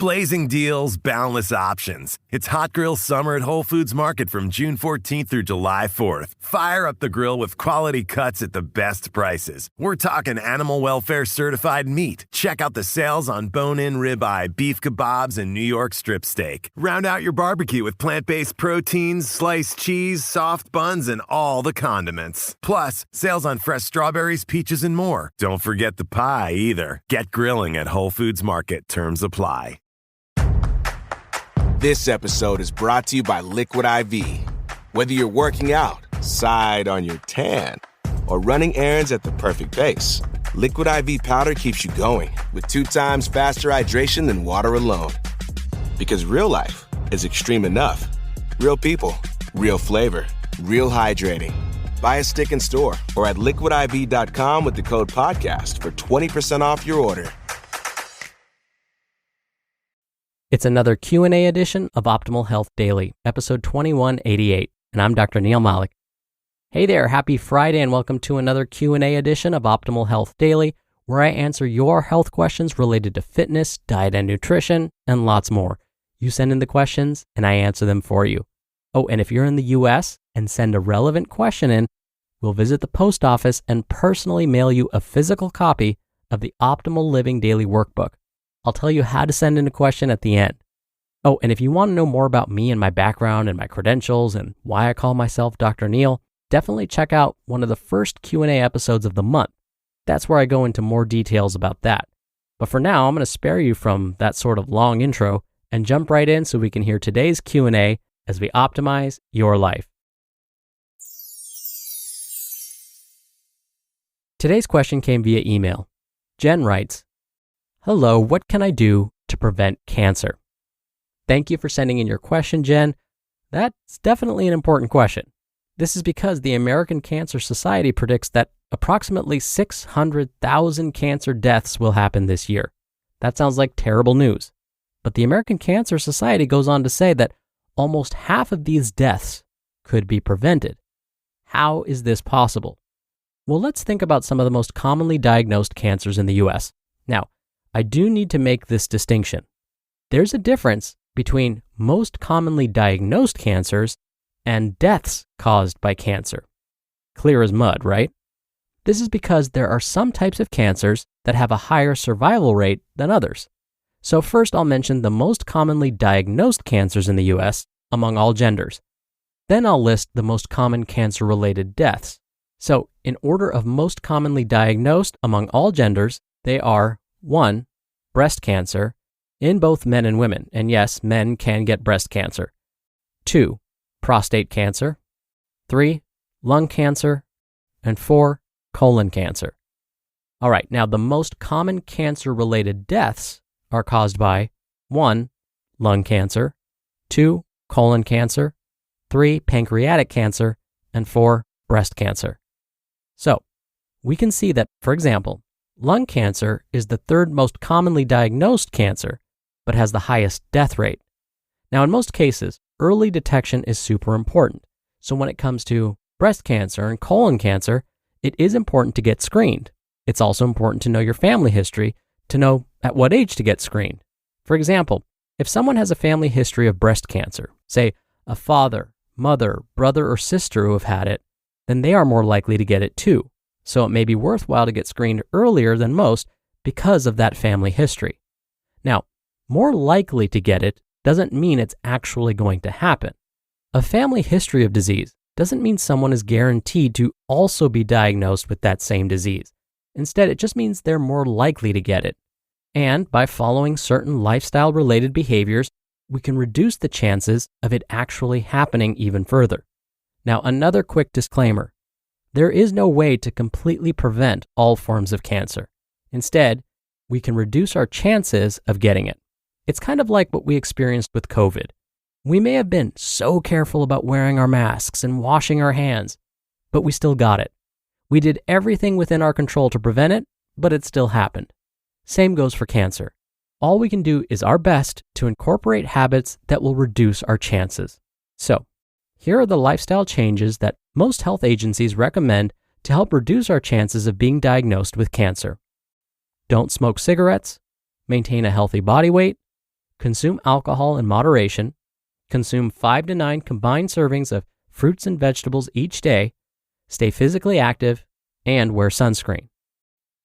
Blazing deals, boundless options. It's Hot Grill Summer at Whole Foods Market from June 14th through July 4th. Fire up the grill with quality cuts at the best prices. We're talking animal welfare certified meat. Check out the sales on bone-in ribeye, beef kebabs, and New York strip steak. Round out your barbecue with plant-based proteins, sliced cheese, soft buns, and all the condiments. Plus, sales on fresh strawberries, peaches, and more. Don't forget the pie either. Get grilling at Whole Foods Market. Terms apply. This episode is brought to you by Liquid IV. Whether you're working out, side on your tan, or running errands at the perfect pace, Liquid IV powder keeps you going with 2 times faster hydration than water alone. Because real life is extreme enough. Real people, real flavor, real hydrating. Buy a stick in store or at liquidiv.com with the code podcast for 20% off your order. It's another Q&A edition of Optimal Health Daily, episode 2188, and I'm Dr. Neil Malik. Hey there, happy Friday, and welcome to another Q&A edition of Optimal Health Daily, where I answer your health questions related to fitness, diet and nutrition, and lots more. You send in the questions, and I answer them for you. Oh, and if you're in the U.S. and send a relevant question in, we'll visit the post office and personally mail you a physical copy of the Optimal Living Daily Workbook. I'll tell you how to send in a question at the end. Oh, and if you want to know more about me and my background and my credentials and why I call myself Dr. Neil, definitely check out one of the first Q&A episodes of the month. That's where I go into more details about that. But for now, I'm going to spare you from that sort of long intro and jump right in so we can hear today's Q&A as we optimize your life. Today's question came via email. Jen writes, "Hello, what can I do to prevent cancer?" Thank you for sending in your question, Jen. That's definitely an important question. This is because the American Cancer Society predicts that approximately 600,000 cancer deaths will happen this year. That sounds like terrible news. But the American Cancer Society goes on to say that almost half of these deaths could be prevented. How is this possible? Well, let's think about some of the most commonly diagnosed cancers in the U.S. Now, I do need to make this distinction. There's a difference between most commonly diagnosed cancers and deaths caused by cancer. Clear as mud, right? This is because there are some types of cancers that have a higher survival rate than others. So first I'll mention the most commonly diagnosed cancers in the US among all genders. Then I'll list the most common cancer-related deaths. So in order of most commonly diagnosed among all genders, they are 1. Breast cancer in both men and women. And yes, men can get breast cancer. 2. Prostate cancer. 3. Lung cancer. And 4. Colon cancer. All right, now the most common cancer-related deaths are caused by 1. Lung cancer. 2. Colon cancer. 3. Pancreatic cancer. And 4. Breast cancer. So, we can see that, for example, lung cancer is the third most commonly diagnosed cancer, but has the highest death rate. Now, in most cases, early detection is super important. So when it comes to breast cancer and colon cancer, it is important to get screened. It's also important to know your family history to know at what age to get screened. For example, if someone has a family history of breast cancer, say a father, mother, brother, or sister who have had it, then they are more likely to get it too. So it may be worthwhile to get screened earlier than most because of that family history. Now, more likely to get it doesn't mean it's actually going to happen. A family history of disease doesn't mean someone is guaranteed to also be diagnosed with that same disease. Instead, it just means they're more likely to get it. And by following certain lifestyle-related behaviors, we can reduce the chances of it actually happening even further. Now, another quick disclaimer. There is no way to completely prevent all forms of cancer. Instead, we can reduce our chances of getting it. It's kind of like what we experienced with COVID. We may have been so careful about wearing our masks and washing our hands, but we still got it. We did everything within our control to prevent it, but it still happened. Same goes for cancer. All we can do is our best to incorporate habits that will reduce our chances. So, here are the lifestyle changes that most health agencies recommend to help reduce our chances of being diagnosed with cancer. Don't smoke cigarettes, maintain a healthy body weight, consume alcohol in moderation, consume 5 to 9 combined servings of fruits and vegetables each day, stay physically active, and wear sunscreen.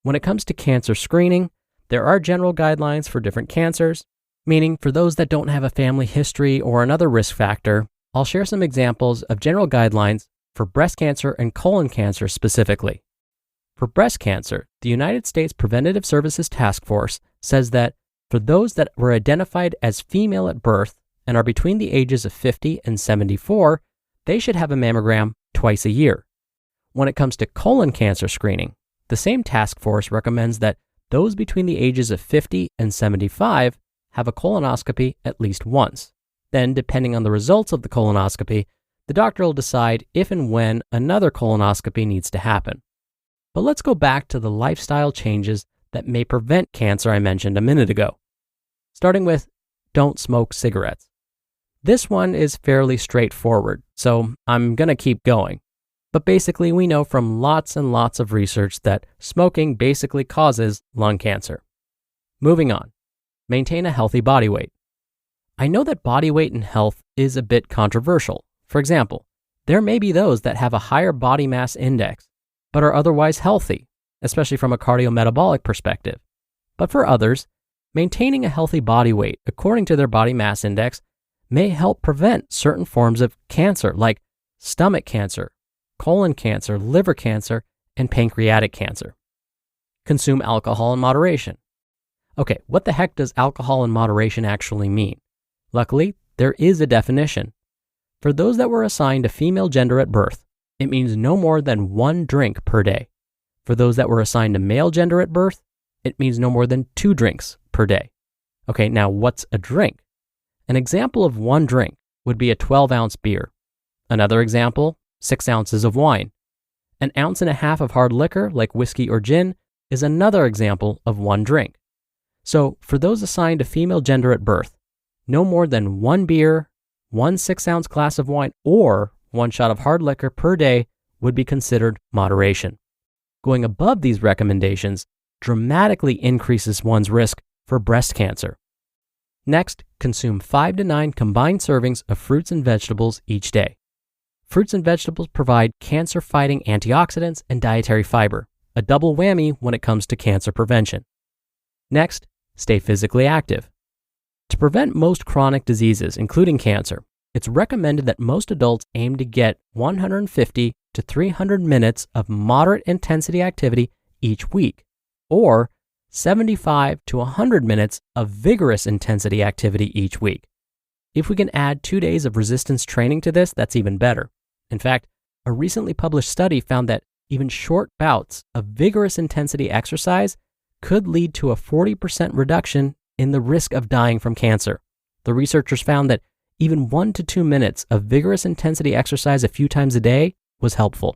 When it comes to cancer screening, there are general guidelines for different cancers, meaning for those that don't have a family history or another risk factor, I'll share some examples of general guidelines for breast cancer and colon cancer specifically. For breast cancer, the United States Preventative Services Task Force says that for those that were identified as female at birth and are between the ages of 50 and 74, they should have a mammogram twice a year. When it comes to colon cancer screening, the same task force recommends that those between the ages of 50 and 75 have a colonoscopy at least once. Then, depending on the results of the colonoscopy, the doctor will decide if and when another colonoscopy needs to happen. But let's go back to the lifestyle changes that may prevent cancer I mentioned a minute ago. Starting with don't smoke cigarettes. This one is fairly straightforward, so I'm going to keep going. But basically, we know from lots and lots of research that smoking basically causes lung cancer. Moving on, maintain a healthy body weight. I know that body weight and health is a bit controversial. For example, there may be those that have a higher body mass index, but are otherwise healthy, especially from a cardiometabolic perspective. But for others, maintaining a healthy body weight according to their body mass index may help prevent certain forms of cancer like stomach cancer, colon cancer, liver cancer, and pancreatic cancer. Consume alcohol in moderation. Okay, what the heck does alcohol in moderation actually mean? Luckily, there is a definition. For those that were assigned a female gender at birth, it means no more than 1 drink per day. For those that were assigned a male gender at birth, it means no more than 2 drinks per day. Okay, now what's a drink? An example of 1 drink would be a 12-ounce beer. Another example, 6 ounces of wine. 1.5 ounces of hard liquor like whiskey or gin is another example of 1 drink. So for those assigned a female gender at birth, no more than 1 beer, 1 6-ounce glass of wine, or 1 shot of hard liquor per day would be considered moderation. Going above these recommendations dramatically increases one's risk for breast cancer. Next, consume 5 to 9 combined servings of fruits and vegetables each day. Fruits and vegetables provide cancer-fighting antioxidants and dietary fiber, a double whammy when it comes to cancer prevention. Next, stay physically active. To prevent most chronic diseases, including cancer, it's recommended that most adults aim to get 150 to 300 minutes of moderate intensity activity each week, or 75 to 100 minutes of vigorous intensity activity each week. If we can add 2 days of resistance training to this, that's even better. In fact, a recently published study found that even short bouts of vigorous intensity exercise could lead to a 40% reduction in the risk of dying from cancer. The researchers found that even 1 to 2 minutes of vigorous intensity exercise a few times a day was helpful.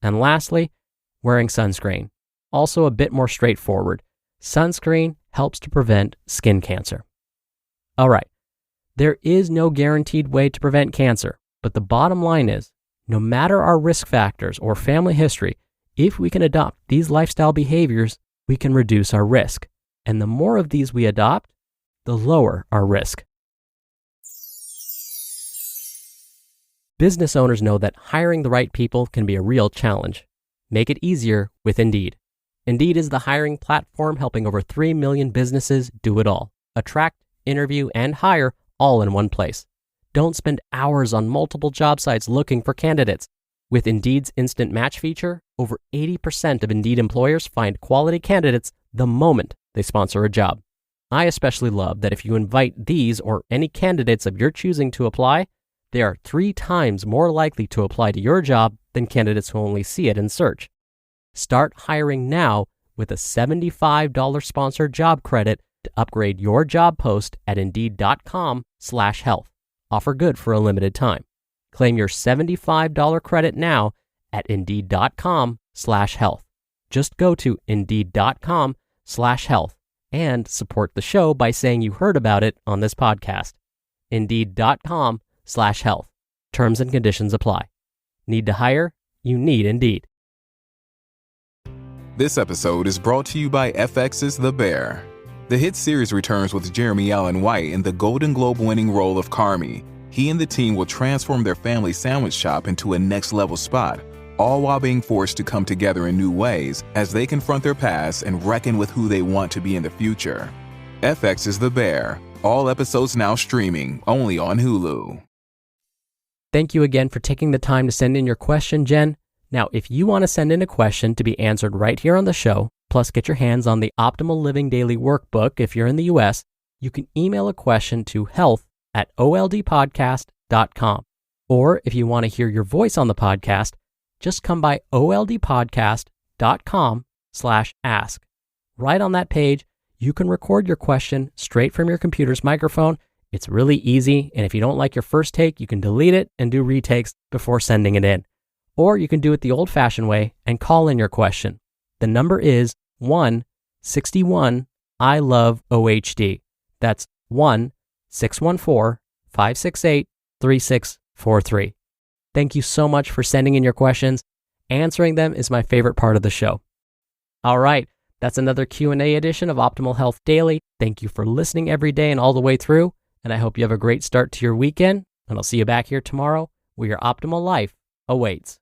And lastly, wearing sunscreen. Also a bit more straightforward. Sunscreen helps to prevent skin cancer. All right, there is no guaranteed way to prevent cancer, but the bottom line is, no matter our risk factors or family history, if we can adopt these lifestyle behaviors, we can reduce our risk. And the more of these we adopt, the lower our risk. Business owners know that hiring the right people can be a real challenge. Make it easier with Indeed. Indeed is the hiring platform helping over 3 million businesses do it all. Attract, interview, and hire all in one place. Don't spend hours on multiple job sites looking for candidates. With Indeed's Instant Match feature, over 80% of Indeed employers find quality candidates the moment they sponsor a job. I especially love that if you invite these or any candidates of your choosing to apply, they are 3 times more likely to apply to your job than candidates who only see it in search. Start hiring now with a $75 sponsored job credit to upgrade your job post at Indeed.com/health. Offer good for a limited time. Claim your $75 credit now at Indeed.com/health. Just go to Indeed.com/health and support the show by saying you heard about it on this podcast. Indeed.com/health. Terms and conditions apply. Need to hire? You need Indeed. This episode is brought to you by FX's The Bear. The hit series returns with Jeremy Allen White in the Golden Globe-winning role of Carmy. He and the team will transform their family sandwich shop into a next-level spot, all while being forced to come together in new ways as they confront their past and reckon with who they want to be in the future. FX is The Bear. All episodes now streaming, only on Hulu. Thank you again for taking the time to send in your question, Jen. Now, if you want to send in a question to be answered right here on the show, plus get your hands on the Optimal Living Daily Workbook if you're in the US, you can email a question to health@oldpodcast.com. Or if you want to hear your voice on the podcast, just come by oldpodcast.com/ask. Right on that page, you can record your question straight from your computer's microphone. It's really easy, and if you don't like your first take, you can delete it and do retakes before sending it in. Or you can do it the old-fashioned way and call in your question. The number is 1-61-I-LOVE-OHD. That's 1-614-568-3643. Thank you so much for sending in your questions. Answering them is my favorite part of the show. All right, that's another Q&A edition of Optimal Health Daily. Thank you for listening every day and all the way through, and I hope you have a great start to your weekend, and I'll see you back here tomorrow where your optimal life awaits.